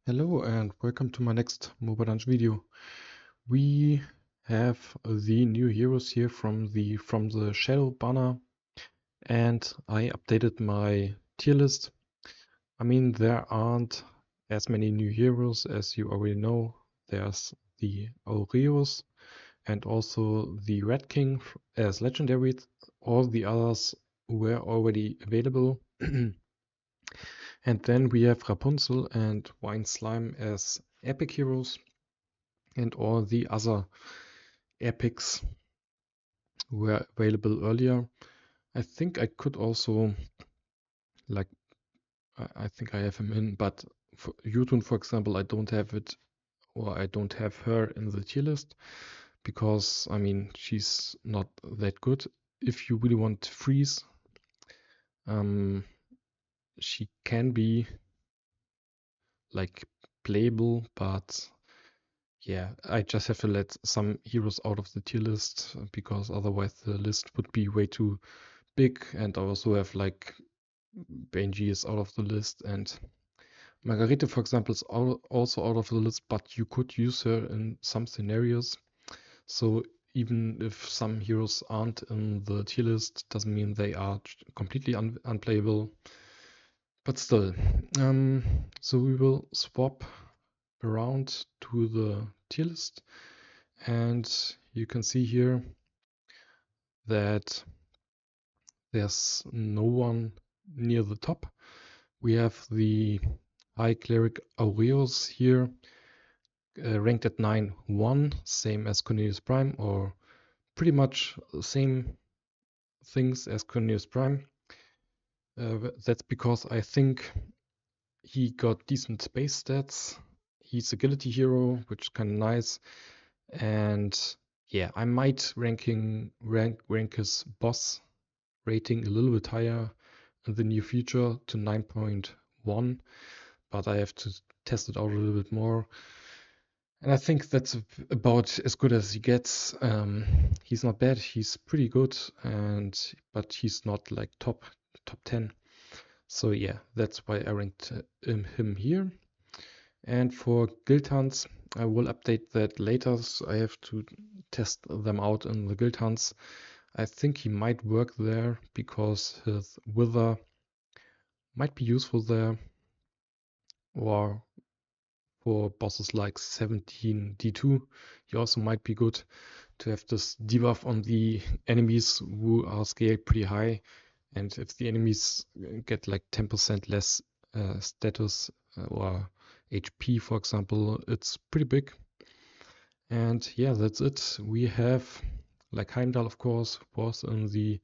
Hello and welcome to my next Mobile Dungeon video. We have the new heroes here from the Shadow banner, and I updated my tier list. I mean, there aren't as many new heroes as you already know. There's the Aureus and also the Red King as legendary. All the others were already available. And then we have Rapunzel and Wine Slime as epic heroes, and all the other epics were available earlier. I think I could also, like, I think I have him in, but for Yutun, for example, I don't have it, or I don't have her in the tier list because, I mean, she's not that good. If you really want to freeze, um, she can be like playable, but yeah, I just have to let some heroes out of the tier list because otherwise the list would be way too big. And I also have like Benji is out of the list, and Margarete, for example, is also out of the list, but you could use her in some scenarios. So even if some heroes aren't in the tier list, doesn't mean they are completely unplayable. But still, so we will swap around to the tier list, and you can see here that there's no one near the top. We have the High Cleric Aureus here, ranked at 9-1, same as Cornelius Prime, or pretty much the same things as Cornelius Prime. That's because I think he got decent base stats. He's a agility hero, which is kind of nice. And yeah, I might rank his boss rating a little bit higher in the near future to 9.1, but I have to test it out a little bit more. And I think that's about as good as he gets. He's not bad. He's pretty good, but he's not like top 10. So yeah, that's why I ranked him here. And for guild hunts, I will update that later. So I have to test them out in the guild hunts. I think he might work there because his wither might be useful there, or for bosses like 17 D2, he also might be good to have this debuff on the enemies who are scaled pretty high. And if the enemies get like 10% less status or HP, for example, it's pretty big. And yeah, that's it. We have, like Heimdall, of course, was in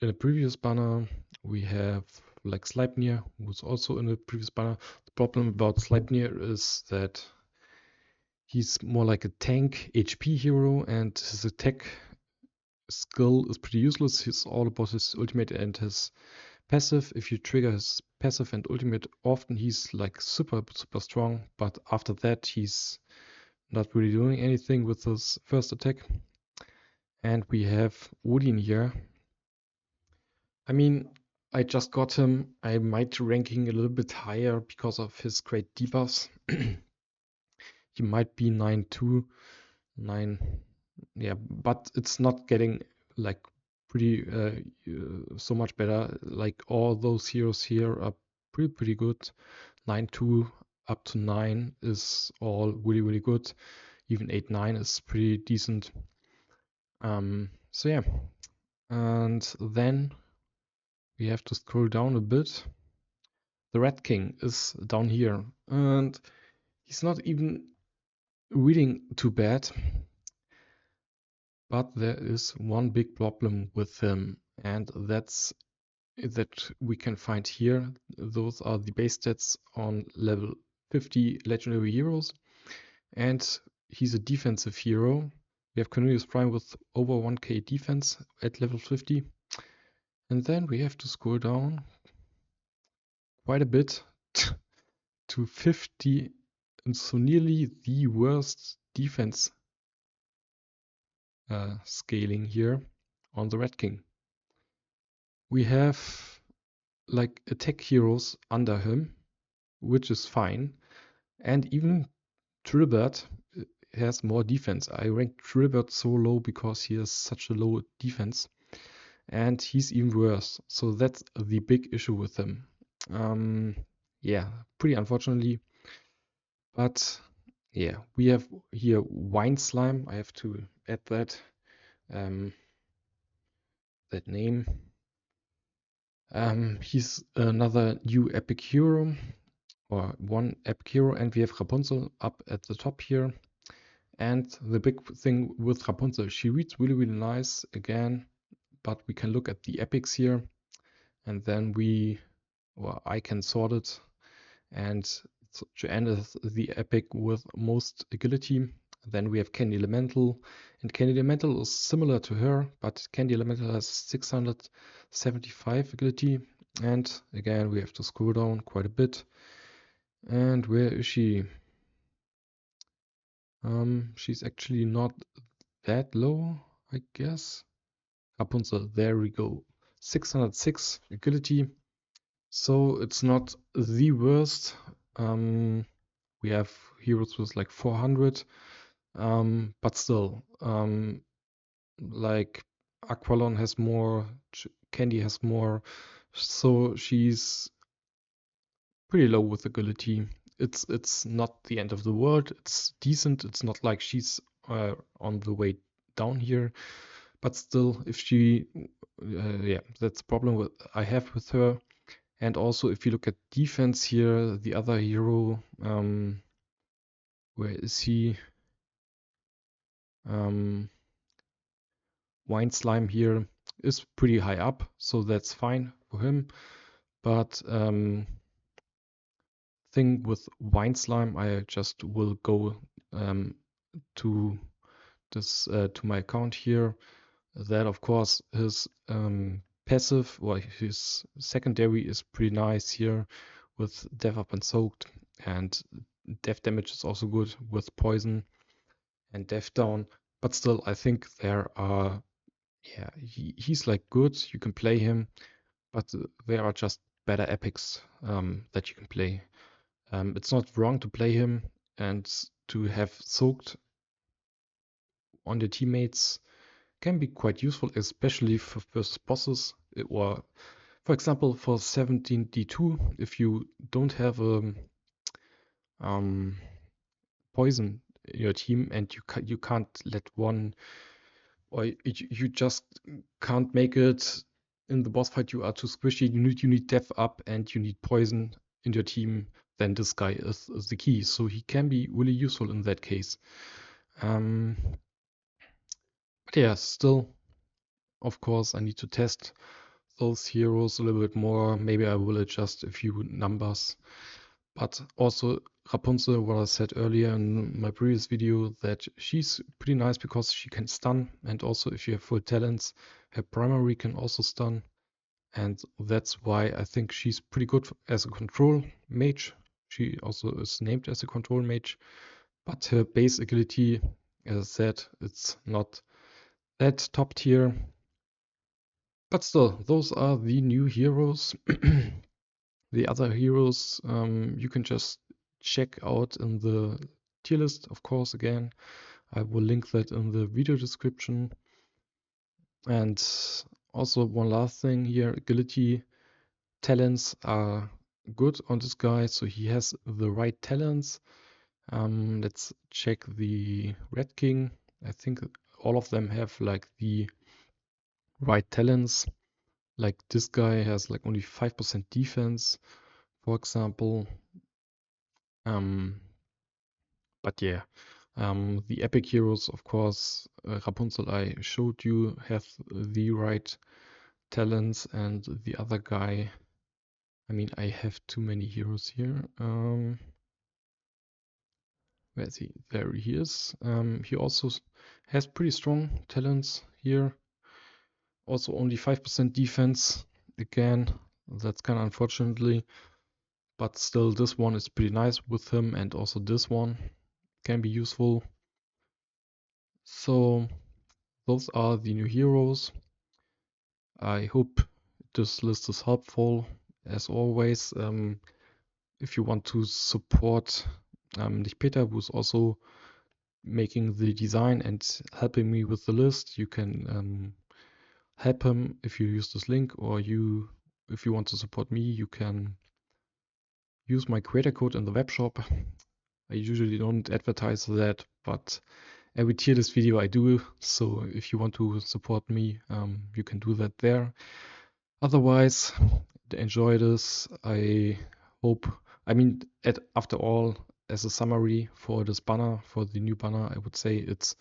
a previous banner. We have like Sleipnir, who's also in the previous banner. The problem about Sleipnir is that he's more like a tank HP hero, and his attack skill is pretty useless. It's all about his ultimate and his passive. If you trigger his passive and ultimate, often he's like super strong, but after that he's not really doing anything with his first attack. And we have Odin here. I mean, I just got him. I might ranking a little bit higher because of his great debuffs. He might be 9-2, 9, yeah, but it's not getting like pretty so much better. Like all those heroes here are pretty good. 9-2 up to 9 is all really good. Even 8-9 is pretty decent. So yeah, and then we have to scroll down a bit. The Red King is down here, and he's not even reading too bad. But there is one big problem with him, and that's that we can find here. Those are the base stats on level 50 legendary heroes, and he's a defensive hero. We have Cornelius Prime with over 1k defense at level 50, and then we have to scroll down quite a bit to 50, and so nearly the worst defense scaling here on the Red King. We have like attack heroes under him, which is fine, And even Trilbert has more defense. I ranked Trilbert so low because he has such a low defense, and he's even worse. So that's the big issue with him. Yeah, pretty unfortunately. But yeah, we have here Wine Slime. I have to add that that name. He's another new epic hero, or one epic hero, and we have Rapunzel up at the top here. And the big thing with Rapunzel, she reads really, really nice again, but we can look at the epics here, and then I can sort it, and to end the epic with most agility. Then we have Candy Elemental, and Candy Elemental is similar to her, but Candy Elemental has 675 agility, and again we have to scroll down quite a bit. And where is she? She's actually not that low, I guess. Rapunzel, there we go. 606 agility. So it's not the worst. We have heroes with like 400. But still, like Aqualon has more, Candy has more. So she's pretty low with agility. It's not the end of the world. It's decent. It's not like she's on the way down here, but still, if she, yeah, that's the problem I have with her. And also, if you look at defense here, the other hero, where is he? Wine Slime here is pretty high up, so that's fine for him. But thing with Wine Slime, I just will go to this to my account here. That of course his passive or his secondary is pretty nice here with Death Up and Soaked, and death damage is also good with Poison and Death Down. But still, I think there are, yeah, he's like good. You can play him, but there are just better epics that you can play. It's not wrong to play him and to have Soaked on the teammates can be quite useful, especially for versus bosses, or for example for 17d2, if you don't have um, poison in your team and you can't let one, or you just can't make it in the boss fight. You are too squishy. You need death up and you need poison in your team. Then this guy is the key. So he can be really useful in that case. But yeah, still, of course, I need to test those heroes a little bit more. Maybe I will adjust a few numbers. But also Rapunzel, what I said earlier in my previous video, that she's pretty nice because she can stun, and also if you have full talents, her primary can also stun. And that's why I think she's pretty good as a control mage. She also is named as a control mage, but her base agility, as I said, it's not that top tier. But still, those are the new heroes. The other heroes you can just check out in the tier list, of course. Again, I will link that in the video description. And also one last thing here, agility talents are good on this guy, so he has the right talents. Let's check the Red King. I think all of them have like the right talents. Like this guy has like only 5% defense, for example. But yeah, the epic heroes, of course, Rapunzel I showed you have the right talents, and the other guy, I mean, I have too many heroes here. Where is he? There he is. He also has pretty strong talents here. Also only 5% defense. Again, that's kind of unfortunately. But still, this one is pretty nice with him, and also this one can be useful. So those are the new heroes. I hope this list is helpful. As always, if you want to support Peter, who's also making the design and helping me with the list. You can help him if you use this link, or if you want to support me, you can use my creator code in the web shop. I usually don't advertise that, but every tier list video I do, so if you want to support me, you can do that there. Otherwise, enjoy this. I hope, after all, as a summary for this banner, for the new banner, I would say it's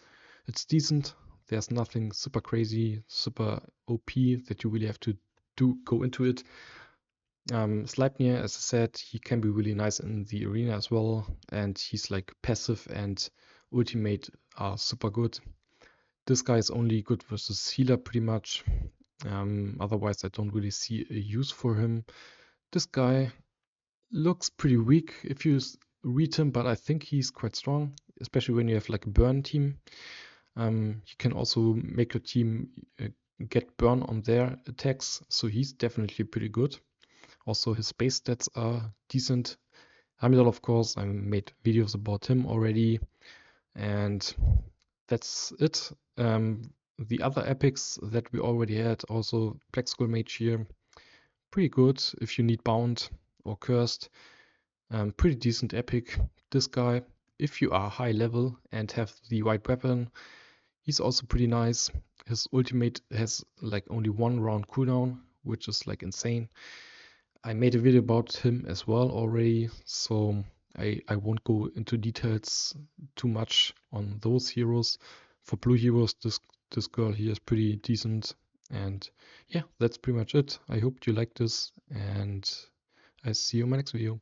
decent. There's nothing super crazy, super OP that you really have to go into it. Sleipnir, as I said, he can be really nice in the arena as well, and he's like passive and ultimate are super good. This guy is only good versus healer pretty much. Otherwise, I don't really see a use for him. This guy looks pretty weak if you read him, but I think he's quite strong, especially when you have like a burn team. You can also make your team get burn on their attacks, so he's definitely pretty good. Also, his base stats are decent. Hamidol, of course, I made videos about him already, and that's it. The other epics that we already had, also Black Skull Mage here, pretty good if you need Bound or Cursed. Pretty decent epic. This guy, if you are high level and have the white weapon, he's also pretty nice. His ultimate has like only 1 round cooldown, which is like insane. I made a video about him as well already, so I won't go into details too much on those heroes. For blue heroes, this girl here is pretty decent. And yeah, that's pretty much it. I hope you liked this, and I see you in my next video.